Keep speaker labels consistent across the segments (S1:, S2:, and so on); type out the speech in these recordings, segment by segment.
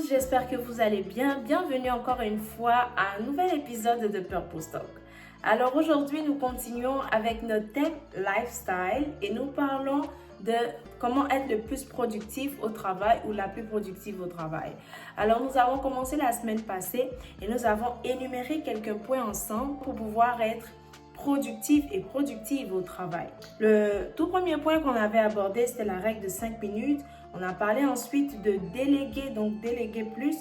S1: J'espère que vous allez bien. Bienvenue encore une fois à un nouvel épisode de Purpose Talk. Alors aujourd'hui, nous continuons avec notre thème lifestyle et nous parlons de comment être le plus productif au travail ou la plus productive au travail. Alors nous avons commencé la semaine passée et nous avons énuméré quelques points ensemble pour pouvoir être productif et productive au travail. Le tout premier point qu'on avait abordé, c'était la règle de 5 minutes. On a parlé ensuite de déléguer, donc déléguer plus,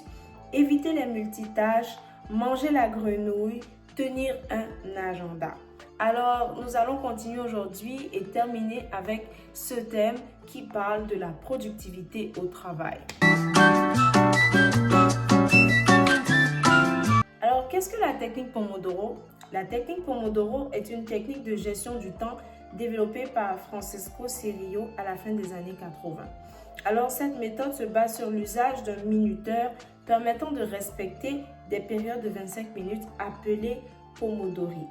S1: éviter les multitâches, manger la grenouille, tenir un agenda. Alors, nous allons continuer aujourd'hui et terminer avec ce thème qui parle de la productivité au travail. Alors, qu'est-ce que la technique Pomodoro? La technique Pomodoro est une technique de gestion du temps développée par Francesco Cirillo à la fin des années 80. Alors, cette méthode se base sur l'usage d'un minuteur permettant de respecter des périodes de 25 minutes appelées Pomodori.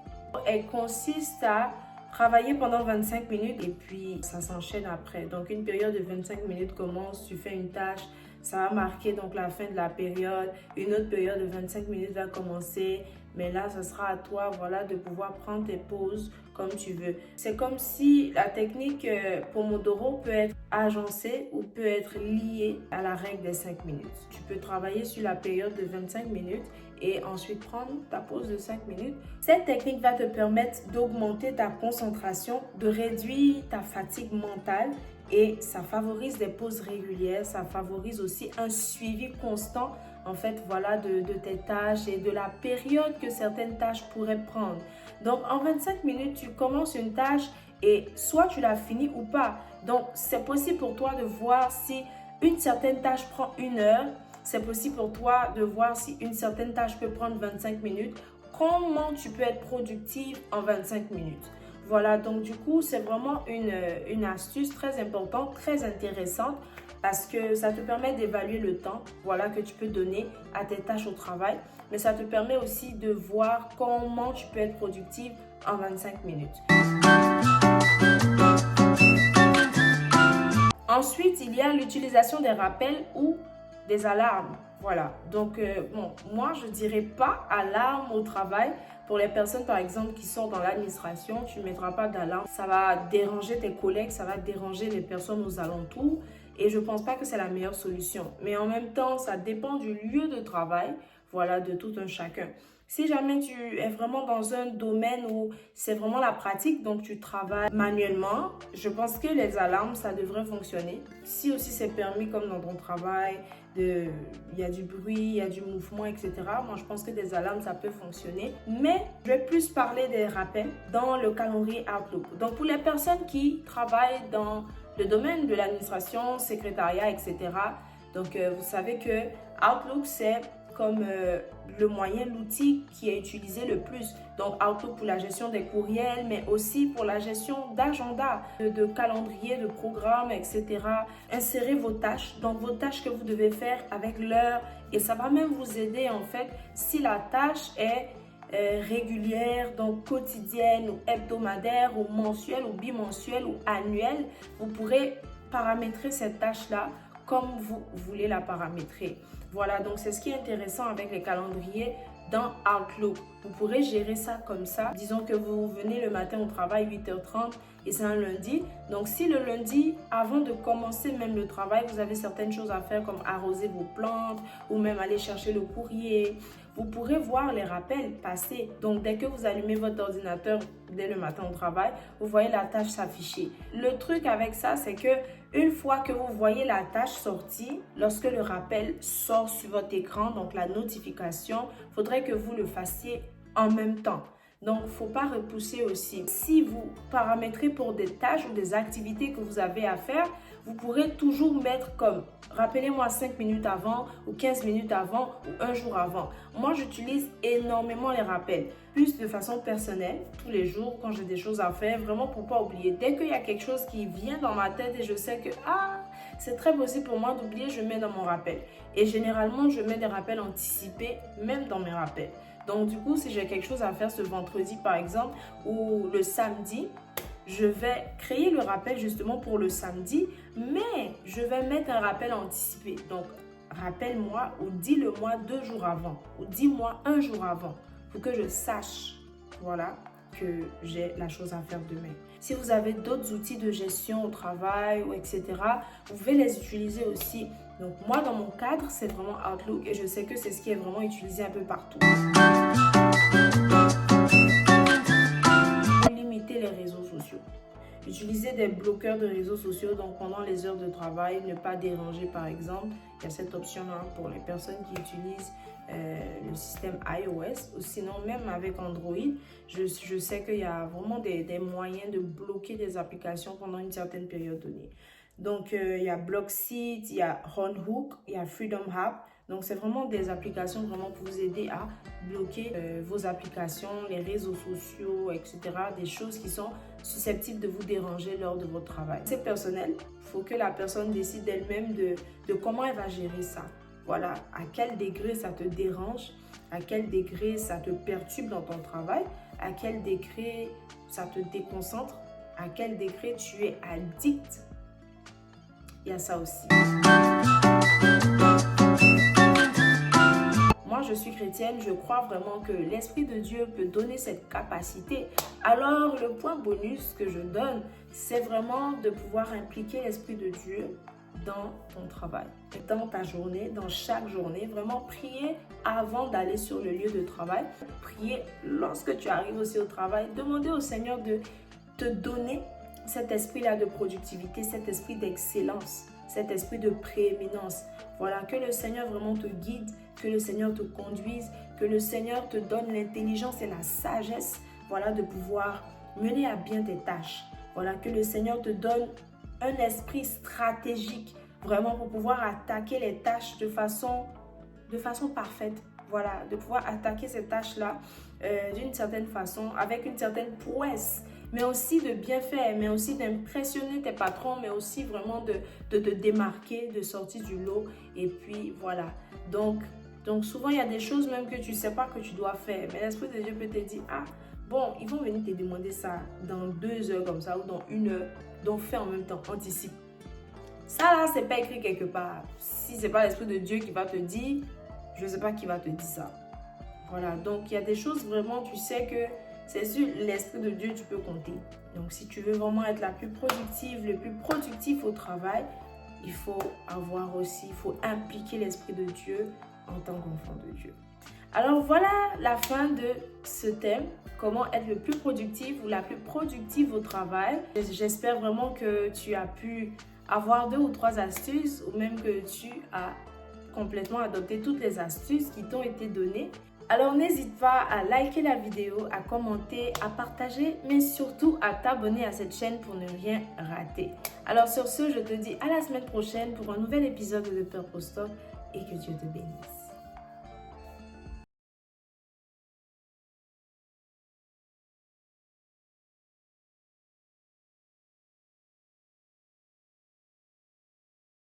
S1: Elle consiste à travailler pendant 25 minutes et puis ça s'enchaîne après. Donc, une période de 25 minutes commence, tu fais une tâche, ça va marquer donc la fin de la période. Une autre période de 25 minutes va commencer. Mais là, ce sera à toi de pouvoir prendre tes pauses comme tu veux. C'est comme si la technique Pomodoro peut être agencée ou peut être liée à la règle des 5 minutes. Tu peux travailler sur la période de 25 minutes et ensuite prendre ta pause de 5 minutes. Cette technique va te permettre d'augmenter ta concentration, de réduire ta fatigue mentale et ça favorise des pauses régulières, ça favorise aussi un suivi constant de tes tâches et de la période que certaines tâches pourraient prendre. Donc, en 25 minutes, tu commences une tâche et soit tu l'as finie ou pas. Donc, c'est possible pour toi de voir si une certaine tâche prend 1 heure. C'est possible pour toi de voir si une certaine tâche peut prendre 25 minutes. Comment tu peux être productive en 25 minutes? Voilà, donc du coup, c'est vraiment une astuce très importante, très intéressante parce que ça te permet d'évaluer le temps que tu peux donner à tes tâches au travail. Mais ça te permet aussi de voir comment tu peux être productive en 25 minutes. Ensuite, il y a l'utilisation des rappels ou des alarmes. Voilà, donc moi je dirais pas alarme au travail. Pour les personnes par exemple qui sont dans l'administration, tu ne mettras pas d'alarme. Ça va déranger tes collègues, ça va déranger les personnes aux alentours et je ne pense pas que c'est la meilleure solution. Mais en même temps, ça dépend du lieu de travail, de tout un chacun. Si jamais tu es vraiment dans un domaine où c'est vraiment la pratique, donc tu travailles manuellement, je pense que les alarmes, ça devrait fonctionner. Si aussi c'est permis comme dans ton travail, il y a du bruit, il y a du mouvement, etc. Moi, je pense que des alarmes, ça peut fonctionner. Mais je vais plus parler des rappels dans le calendrier Outlook. Donc, pour les personnes qui travaillent dans le domaine de l'administration, secrétariat, etc. Donc, vous savez que Outlook, c'est comme le moyen, l'outil qui est utilisé le plus. Donc, Outlook pour la gestion des courriels, mais aussi pour la gestion d'agenda, de calendrier, de programmes, etc. Insérez vos tâches, donc vos tâches que vous devez faire avec l'heure et ça va même vous aider en fait si la tâche est régulière, donc quotidienne ou hebdomadaire ou mensuelle ou bimensuelle ou annuelle. Vous pourrez paramétrer cette tâche-là comme vous voulez la paramétrer. Voilà, donc c'est ce qui est intéressant avec les calendriers dans Outlook. Vous pourrez gérer ça comme ça. Disons que vous venez le matin au travail 8h30 et c'est un lundi. Donc si le lundi, avant de commencer même le travail, vous avez certaines choses à faire comme arroser vos plantes ou même aller chercher le courrier, vous pourrez voir les rappels passer. Donc dès que vous allumez votre ordinateur dès le matin au travail, vous voyez la tâche s'afficher. Le truc avec ça, c'est que une fois que vous voyez la tâche sortie, lorsque le rappel sort sur votre écran, donc la notification, il faudrait que vous le fassiez en même temps. Donc, il ne faut pas repousser aussi. Si vous paramétrez pour des tâches ou des activités que vous avez à faire, vous pourrez toujours mettre comme « Rappelez-moi 5 minutes avant ou 15 minutes avant ou un jour avant ». Moi, j'utilise énormément les rappels, plus de façon personnelle, tous les jours quand j'ai des choses à faire, vraiment pour ne pas oublier. Dès qu'il y a quelque chose qui vient dans ma tête et je sais que c'est très possible pour moi d'oublier, je mets dans mon rappel. Et généralement, je mets des rappels anticipés, même dans mes rappels. Donc, du coup, si j'ai quelque chose à faire ce vendredi, par exemple, ou le samedi, je vais créer le rappel justement pour le samedi, mais je vais mettre un rappel anticipé. Donc, rappelle-moi ou dis-le-moi 2 jours avant, ou dis-moi 1 jour avant, pour que je sache, voilà, que j'ai la chose à faire demain. Si vous avez d'autres outils de gestion au travail, ou etc., vous pouvez les utiliser aussi. Donc, moi, dans mon cadre, c'est vraiment Outlook et je sais que c'est ce qui est vraiment utilisé un peu partout. Limiter les réseaux sociaux. Utiliser des bloqueurs de réseaux sociaux, donc pendant les heures de travail, ne pas déranger par exemple. Il y a cette option-là pour les personnes qui utilisent le système iOS ou sinon même avec Android. Je sais qu'il y a vraiment des moyens de bloquer des applications pendant une certaine période donnée. Donc, il y a Blockseat, il y a Runhook, il y a Freedom Hub. Donc, c'est vraiment des applications vraiment pour vous aider à bloquer vos applications, les réseaux sociaux, etc. Des choses qui sont susceptibles de vous déranger lors de votre travail. C'est personnel. Il faut que la personne décide d'elle-même de comment elle va gérer ça. Voilà, à quel degré ça te dérange, à quel degré ça te perturbe dans ton travail, à quel degré ça te déconcentre, à quel degré tu es addict. Il y a ça aussi. Moi, je suis chrétienne, je crois vraiment que l'Esprit de Dieu peut donner cette capacité. Alors, le point bonus que je donne, c'est vraiment de pouvoir impliquer l'Esprit de Dieu dans ton travail, dans ta journée, dans chaque journée. Vraiment prier avant d'aller sur le lieu de travail. Prier lorsque tu arrives aussi au travail. Demander au Seigneur de te donner cet esprit-là de productivité, cet esprit d'excellence, cet esprit de prééminence. Voilà, que le Seigneur vraiment te guide, que le Seigneur te conduise, que le Seigneur te donne l'intelligence et la sagesse, voilà, de pouvoir mener à bien tes tâches. Voilà, que le Seigneur te donne un esprit stratégique, vraiment pour pouvoir attaquer les tâches de façon parfaite. Voilà, de pouvoir attaquer ces tâches-là d'une certaine façon, avec une certaine prouesse, mais aussi de bien faire, mais aussi d'impressionner tes patrons, mais aussi vraiment de te démarquer, de sortir du lot. Et puis voilà, donc souvent il y a des choses même que tu ne sais pas que tu dois faire, mais l'Esprit de Dieu peut te dire, bon, ils vont venir te demander ça dans 2 heures comme ça ou dans 1 heure, donc fais en même temps, anticipe. Ça là, c'est pas écrit quelque part. Si c'est pas l'Esprit de Dieu qui va te dire, je ne sais pas qui va te dire ça. Voilà, donc il y a des choses vraiment, tu sais que c'est sur l'Esprit de Dieu tu peux compter. Donc si tu veux vraiment être la plus productive, le plus productif au travail, il faut impliquer l'Esprit de Dieu en tant qu'enfant de Dieu. Alors voilà la fin de ce thème, comment être le plus productif ou la plus productive au travail. J'espère vraiment que tu as pu avoir 2 ou 3 astuces ou même que tu as complètement adopté toutes les astuces qui t'ont été données. Alors n'hésite pas à liker la vidéo, à commenter, à partager, mais surtout à t'abonner à cette chaîne pour ne rien rater. Alors sur ce, je te dis à la semaine prochaine pour un nouvel épisode de Purpose Talk et que Dieu te bénisse.